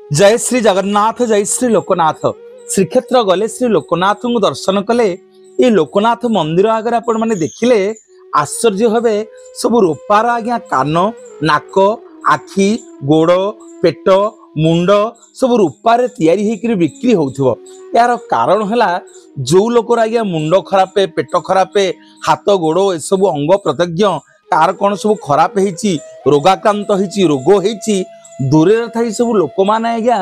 जय श्री जगन्नाथ जय श्री लोकनाथ श्रीक्षेत्र गले श्री लोकनाथ को दर्शन कले ये लोकनाथ मंदिर आगे आपण मैंने देखिले आश्चर्य हे सब रूपार आज्ञा कान नाक आखि गोड़ पेट मुंड सब रूपार तैयारी होकर बिक्री होउथिबो। यार कारण है जो लोकर आज्ञा मुंड खराप पेट खराप हाथ गोड़ ए सब अंग प्रत्यंग कार कौन सब खराप होइछि रोगाक्रांत होइछि रोग होइछि दूरे थी सब लोक मैंने आज्ञा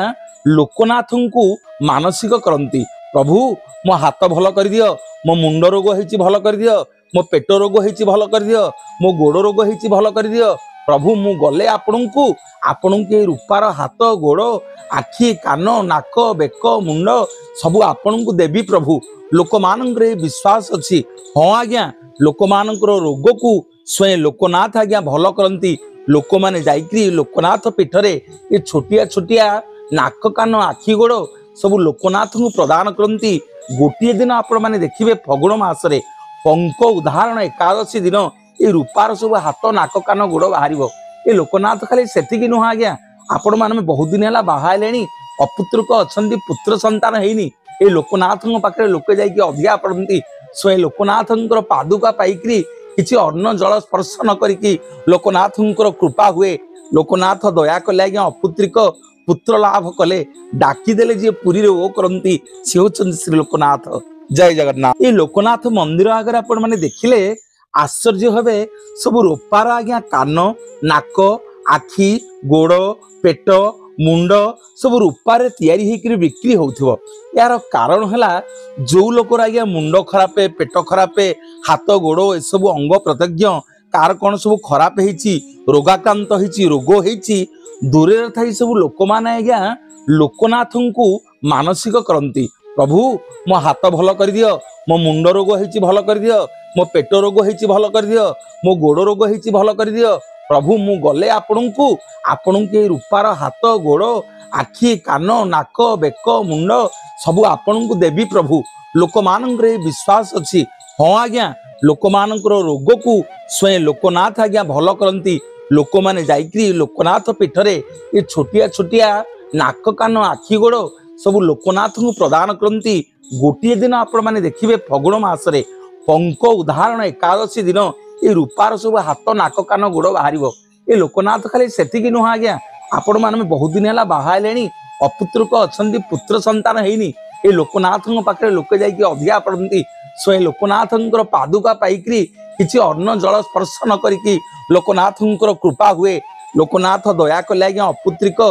लोकनाथ को मानसिक करती प्रभु मो हाथ भल कर दियो मो मुंड रोग होइछि भल कर दियो मो पेट रोग होइछि भल कर दियो मो गोड़ रोग होइछि भल कर दियो प्रभु मु गले आपण रूपार हाथ गोड़ आखि कान नाक बेक मुंड सबू आपण को देवी प्रभु लोक मान विश्वास अच्छी हाँ आज्ञा लोक मान रोग को स्वयं लोकनाथ आज्ञा भल करती लोक मैंने जाइक्री लोकनाथ पीठरे ये छोटिया छोटिया नाक कान आखि गोड़ सब लोकनाथ को प्रदान करती। गोटे दिन आपण मैंने देखिए फगुण मासरे पंक उदाहरण एकादशी दिन ये रूपार सब हाथ नाक कान गोड़ बाहर ये लोकनाथ खाली से नुह आज्ञा आपण मैंने बहुत दिन है बाहर अपुत्रक अच्छा पुत्र संतान हैनी ये लोकनाथ पाखे लोके जाकि अधिका पड़ती स्वयं लोकनाथ पादुका पाइकी किसी अन्न जल स्पर्श न करी लोकनाथ कृपा हुए लोकनाथ दया कले आज्ञा अपुत्रिक पुत्र लाभ कले डाकीदेले जी पुरी रे ओ करती सी होचंदी श्री लोकनाथ। जय जगन्नाथ। ये लोकनाथ मंदिर आगे आपण मैंने देखिले आश्चर्य हे सब रूपार आज्ञा कान नाक आखि गोड़ पेट मुंड सब रूपार तैयारी होकर बिक्री होउथिबो। यार कारण है जो लोकर आज्ञा मुंड खराप पेट खराप हाथ गोड़ ए सब अंग प्रत्यंग कार कौन सब खराप होइछि रोगाक्रांत होइछि रोग होइछि दूरे थी सब लोक मैंने आज्ञा लोकनाथ को मानसिक करती प्रभु मो हाथ भल कर दियो मो मुंड रोग होइछि भल कर दियो मो पेट रोग होइछि भल कर दियो मो गोड़ रोग होइछि भल कर दियो प्रभु मु गले आपण के रूपार हाथ गोड़ आखि कान नाक बेक मुंड सबू आपण को देवी प्रभु लोक मान विश्वास अच्छी हाँ आज्ञा लोक मान रोग को स्वयं लोकनाथ आज्ञा भल करती लोक मैंने जाइक्री लोकनाथ पीठरे ये छोटिया छोटिया नाक कान आखि गोड़ सब लोकनाथ को प्रदान करती। गोटे दिन आपण मैंने देखिए फगुण मासरे पंक उदाहरण एकादशी दिन ये रूपार सब हाथ नाक कान गोड़ बाहर ये लोकनाथ खाली से नुह आज्ञा आपण मैंने बहुत दिन है बाहर अपुत्रक अच्छा पुत्र संतान हैनी ये लोकनाथ पाखे लोके जाकि अधिका पड़ती स्वयं लोकनाथ पादुका पाइकी किसी अन्न जल स्पर्श न करी लोकनाथ कृपा हुए लोकनाथ दया कले आज्ञा अपुत्रिक